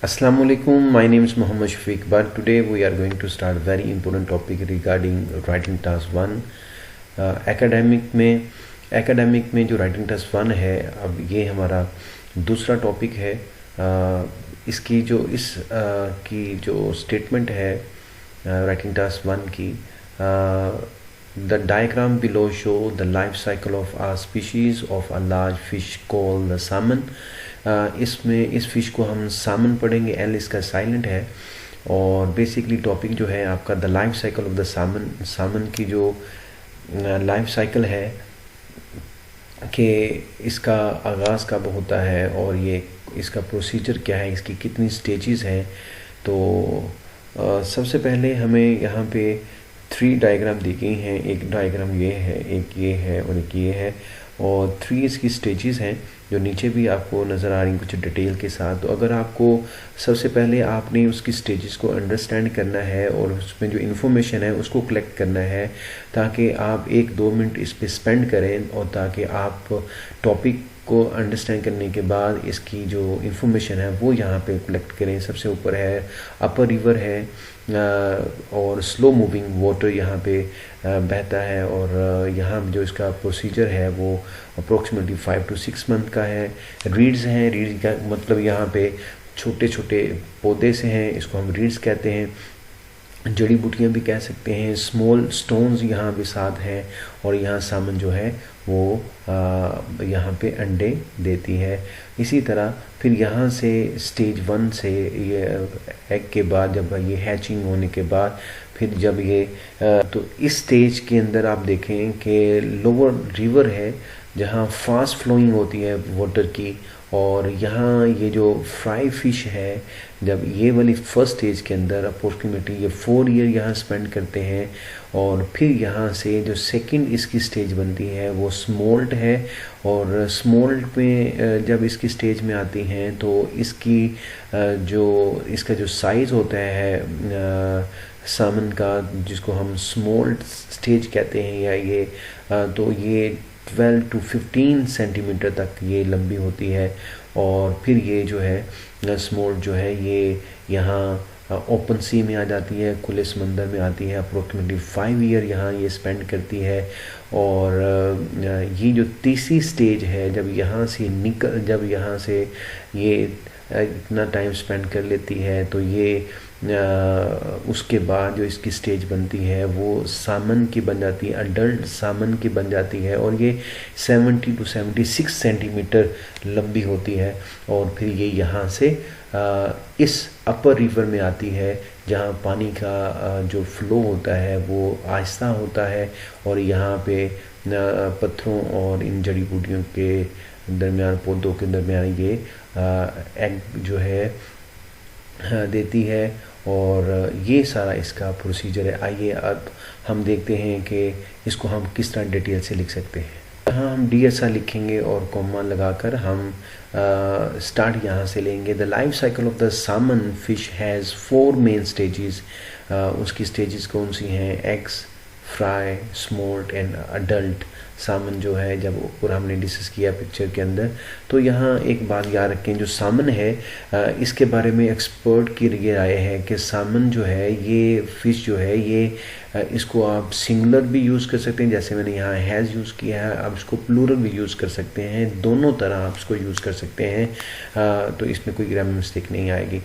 Assalamualaikum, my name is Muhammad Shafiq, but today we are going to start very important topic regarding writing task 1. Academic में जो writing task 1 है, अब ये हमारा दूसरा topic है। इसकी जो स्टेटमेंट है राइटिंग टास्क 1 की, the diagram below show the life cycle of a species of a large fish called the salmon. इसमें इस फिश को हम सामन पढ़ेंगे, एल इसका साइलेंट है। और बेसिकली टॉपिक जो है आपका the life cycle of the salmon की जो लाइफ साइकिल है कि इसका आगाज़ कब होता है और ये इसका प्रोसीजर क्या है, इसकी कितनी स्टेजेस हैं। तो सबसे पहले हमें यहाँ पे 3 डायग्राम दी गई हैं। एक डायग्राम ये है, एक ये है और एक ये है, और 3 इसकी स्टेजेस हैं जो नीचे भी आपको नज़र आ रही कुछ डिटेल के साथ। तो अगर आपको सबसे पहले आपने उसकी स्टेजेस को अंडरस्टैंड करना है और उसमें जो इन्फॉर्मेशन है उसको कलेक्ट करना है, ताकि आप 1-2 मिनट इस पे स्पेंड करें और ताकि आप टॉपिक को अंडरस्टैंड करने के बाद इसकी जो इन्फॉर्मेशन है वो यहाँ पे कलेक्ट करें। सबसे ऊपर है अपर रिवर है और स्लो मूविंग वाटर यहाँ पे बहता है, और यहाँ जो इसका प्रोसीजर है वो अप्रोक्सीमेटली 5 to 6 मंथ का है। रीड्स हैं, रीड्स का मतलब यहाँ पे छोटे छोटे पौधे से हैं, इसको हम रीड्स कहते हैं। जड़ी बूटियाँ भी कह सकते हैं। स्मॉल स्टोन्स यहाँ भी साथ हैं, और यहाँ सामन जो है वो यहाँ पे अंडे देती है। इसी तरह फिर यहाँ से स्टेज 1 से ये एग के बाद जब ये हैचिंग होने के बाद फिर जब ये तो इस स्टेज के अंदर आप देखें कि लोअर रिवर है जहाँ फास्ट फ्लोइंग होती है वाटर की, और यहाँ ये जो फ्राई फिश है जब ये वाली फर्स्ट स्टेज के अंदर अप्रोक्सीमेटली ये 4 ईयर यहाँ स्पेंड करते हैं। और फिर यहाँ से जो सेकंड इसकी स्टेज बनती है वो स्मोल्ट है, और स्मोल्ट में जब इसकी स्टेज में आती हैं तो इसकी इसका जो साइज़ होता है सामन का, जिसको हम स्मोल्ट स्टेज कहते हैं, या ये तो ये 12 to 15 सेंटीमीटर तक ये लंबी होती है। और फिर ये जो है स्मोल्ट जो है ये यहाँ ओपन सी में आ जाती है, खुले समंदर में आती है। अप्रोक्सीमेटली 5 ईयर यहाँ ये स्पेंड करती है। और ये जो तीसरी स्टेज है जब यहाँ से ये इतना टाइम स्पेंड कर लेती है, तो ये उसके बाद जो इसकी स्टेज बनती है वो सामन की बन जाती है, अडल्ट सामन की बन जाती है, और ये 70 to 76 सेंटीमीटर लंबी होती है। और फिर ये यहाँ से इस अपर रिवर में आती है जहाँ पानी का जो फ्लो होता है वो आहिस्ता होता है, और यहाँ पे पत्थरों और इन जड़ी बूटियों के दरमियान, पौधों के दरमियान ये एग जो है देती है। और ये सारा इसका प्रोसीजर है। आइए अब हम देखते हैं कि इसको हम किस तरह डिटेल से लिख सकते हैं। यहाँ हम DSR लिखेंगे और कॉमा लगाकर हम स्टार्ट यहाँ से लेंगे। The life cycle of the salmon fish has 4 main stages. उसकी स्टेजेस कौन सी हैं? Eggs, fry, smolt and adult salmon जो है, जब ऊपर हमने डिस्कस किया पिक्चर के अंदर। तो यहाँ एक बात याद रखें, जो सामन है इसके बारे में एक्सपर्ट की ये राय है कि सामन जो है ये फ़िश जो है ये इसको आप सिंगुलर भी यूज़ कर सकते हैं, जैसे मैंने यहाँ हैज़ यूज़ किया है। आप इसको प्लूरल भी यूज़ कर सकते हैं, दोनों तरह आप इसको यूज़ कर सकते हैं। तो इसमें कोई ग्रामर मिस्टेक नहीं आएगी।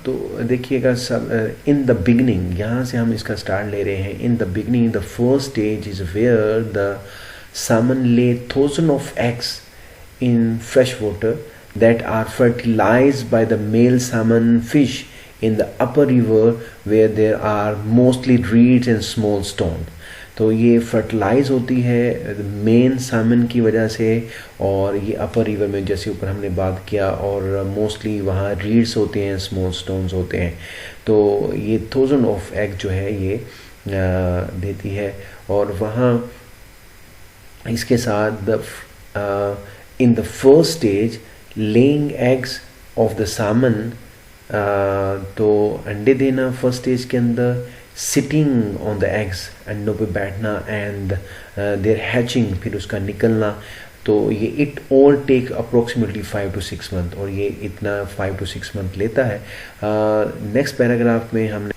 तो देखिएगा सब इन द बिगनिंग, यहाँ से हम इसका स्टार्ट ले रहे हैं। In the beginning the first stage is where the salmon lay 1000 of eggs in fresh water that are fertilized by the male salmon fish in the upper river where there are mostly reeds and small stones। तो ये fertilise होती है main सामन की वजह से, और ये अपर river में जैसे ऊपर हमने बात किया, और मोस्टली वहाँ रीड्स होते हैं, स्मॉल स्टोन्स होते हैं। तो ये 1000 of एग जो है ये देती है। और वहाँ इसके साथ in the first stage laying eggs of the salmon, तो अंडे देना फर्स्ट स्टेज के अंदर, सिटिंग ऑन द एग्स, अंडों पे बैठना, एंड देयर हैचिंग, फिर उसका निकलना। तो ये it all take approximately 5 to 6 month, और ये इतना 5 to 6 मंथ लेता है। नेक्स्ट पैराग्राफ में हमने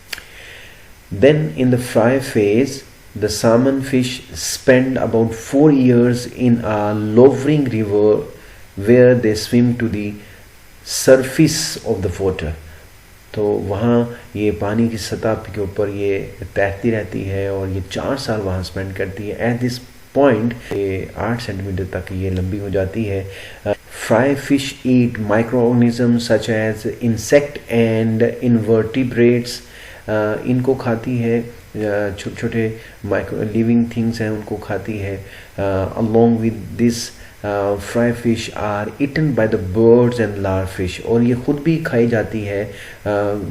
then in the fry phase the salmon fish spend about 4 years in a lowering river where they swim to the surface of the water। तो वहाँ ये पानी की सतह के ऊपर ये तैरती रहती है और ये 4 साल वहाँ स्पेंड करती है। एट दिस पॉइंट ये 8 सेंटीमीटर तक ये लंबी हो जाती है। Fry fish eat micro organism such as insect and invertebrates. इनको खाती है, छोटे छोटे माइक्रो लिविंग थिंग्स हैं उनको खाती है। Along with this fry fish are eaten by the birds and large fish, और ये खुद भी खाई जाती है।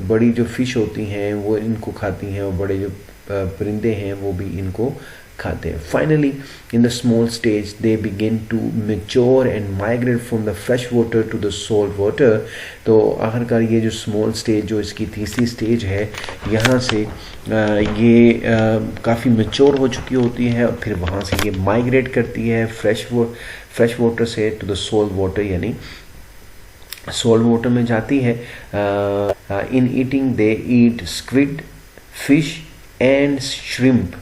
बड़ी जो फिश होती हैं वो इनको खाती हैं और बड़े जो परिंदे हैं वो भी इनको खाते हैं। Finally in the small stage they begin to mature and migrate from the fresh water to the salt water. तो आखिरकार ये जो स्मॉल स्टेज, जो इसकी तीसरी स्टेज है, यहाँ से ये काफ़ी मैच्योर हो चुकी होती है और फिर वहाँ से ये माइग्रेट करती है फ्रेश वाटर से टू द सॉल्ट वाटर, यानी सॉल्ट वाटर में जाती है। In eating they eat squid, fish and shrimp.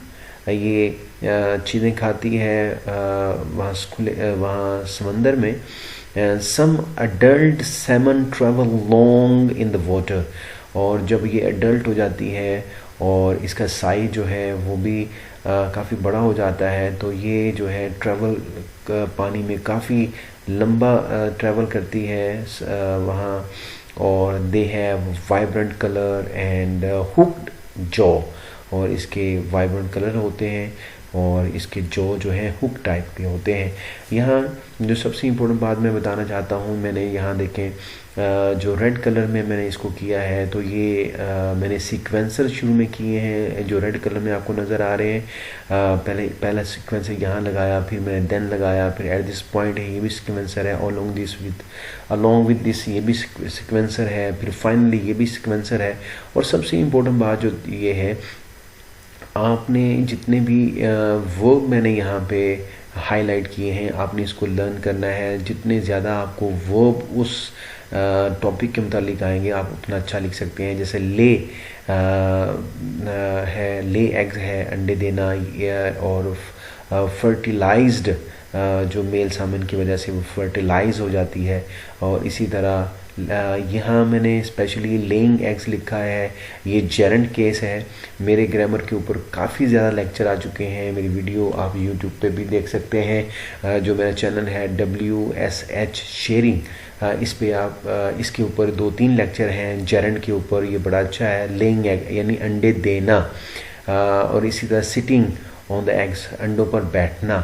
ये चीज़ें खाती है वहाँ समंदर में। Some adult salmon travel long in the water, और जब ये अडल्ट हो जाती है और इसका साइज जो है वो भी काफ़ी बड़ा हो जाता है, तो ये जो है ट्रेवल पानी में काफ़ी लंबा ट्रेवल करती है वहाँ। और they have vibrant colour and hooked jaw, और इसके वाइब्रेंट कलर होते हैं और इसके जो है हुक टाइप के होते हैं। यहाँ जो सबसे इम्पोर्टेंट बात मैं बताना चाहता हूँ, मैंने यहाँ देखें जो रेड कलर में मैंने इसको किया है, तो ये मैंने सीक्वेंसर शुरू में किए हैं जो रेड कलर में आपको नज़र आ रहे हैं। पहला सीक्वेंसर यहाँ लगाया, फिर मैंने देन लगाया, फिर एट दिस पॉइंट है ये भी सीक्वेंसर है, अलोंग विद दिस ये भी सीक्वेंसर है, फिर फाइनली ये भी सीक्वेंसर है। और सबसे इम्पोर्टेंट बात जो ये है, आपने जितने भी वर्ब मैंने यहाँ पे हाईलाइट किए हैं, आपने इसको लर्न करना है। जितने ज़्यादा आपको वर्ब उस टॉपिक के मुतालिक आएंगे आप उतना अच्छा लिख सकते हैं। जैसे ले है, ले एग्स है, अंडे देना, और फर्टिलाइज्ड जो मेल सामन की वजह से वो फर्टिलाइज हो जाती है। और इसी तरह यहाँ मैंने स्पेशली लेइंग एग्स लिखा है, ये जेरेंट केस है। मेरे ग्रामर के ऊपर काफ़ी ज़्यादा लेक्चर आ चुके हैं, मेरी वीडियो आप यूट्यूब पे भी देख सकते हैं। जो मेरा चैनल है WSH शेयरिंग, इस पे आप इसके ऊपर 2-3 लेक्चर हैं जेरेंट के ऊपर, ये बड़ा अच्छा है। लेइंग एग यानी अंडे देना, और इसी तरह सिटिंग ऑन द एग्स, अंडों पर बैठना,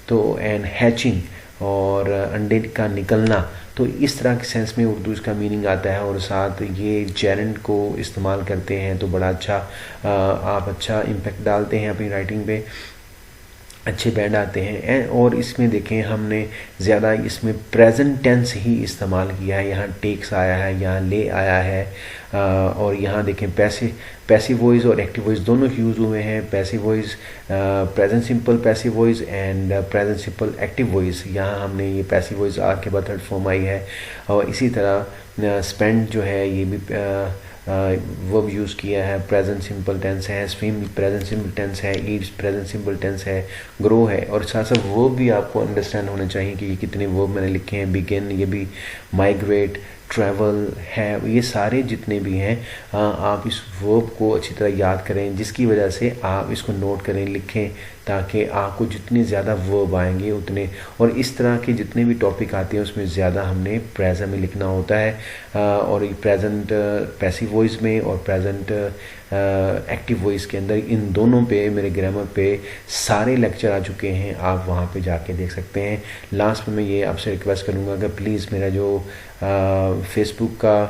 तो एंड हैचिंग और अंडे का निकलना। तो इस तरह के सेंस में उर्दू इसका मीनिंग आता है, और साथ ये जेरेंट को इस्तेमाल करते हैं तो बड़ा अच्छा आप अच्छा इम्पेक्ट डालते हैं अपनी राइटिंग पे, अच्छे बैंड आते हैं। और इसमें देखें हमने ज़्यादा इसमें प्रेजेंट टेंस ही इस्तेमाल किया है। यहाँ टेक्स आया है, यहाँ ले आया है, और यहाँ देखें पैसिव वॉइस और एक्टिव वॉइस दोनों यूज़ हुए हैं। Passive voice present simple passive voice and present simple active voice, यहाँ हमने ये पैसिव वॉइस आर के बाद थर्ड फॉर्म आई है। और इसी तरह स्पेंड जो है ये भी वर्ब यूज़ किया है, प्रेजेंट सिंपल टेंस है, स्विम प्रेजेंट सिंपल टेंस है, ईट्स प्रेजेंट सिंपल टेंस है, ग्रो है। और साथ साथ वर्ब भी आपको अंडरस्टैंड होने चाहिए कि ये कितने वर्ब मैंने लिखे हैं। बिगिन, ये भी, माइग्रेट, ट्रैवल है, ये सारे जितने भी हैं आप इस वर्ब को अच्छी तरह याद करें, जिसकी वजह से आप इसको नोट करें, लिखें, ताकि आपको जितने ज़्यादा वर्ब आएंगे उतने। और इस तरह के जितने भी टॉपिक आते हैं उसमें ज़्यादा हमने प्रेजेंट में लिखना होता है। और प्रेजेंट पैसिव वॉइस में और प्रेजेंट एक्टिव वॉइस के अंदर, इन दोनों पे मेरे ग्रामर पे सारे लेक्चर आ चुके हैं, आप वहाँ पे जाके देख सकते हैं। लास्ट में मैं ये आपसे रिक्वेस्ट करूँगा कि प्लीज़ मेरा जो फेसबुक का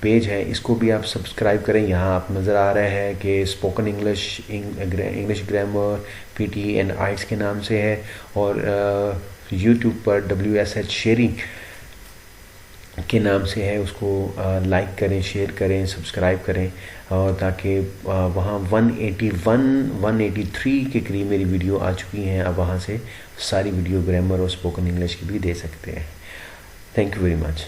पेज है इसको भी आप सब्सक्राइब करें। यहाँ आप नज़र आ रहे हैं कि spoken English grammar PT and आइट्स के नाम से है, और यूट्यूब पर WSH शेयरिंग के नाम से है, उसको लाइक करें, शेयर करें, सब्सक्राइब करें, और ताकि वहाँ 183 के करीब मेरी वीडियो आ चुकी हैं। अब वहाँ से सारी वीडियो ग्रामर और स्पोकन इंग्लिश की भी दे सकते हैं। Thank you very much.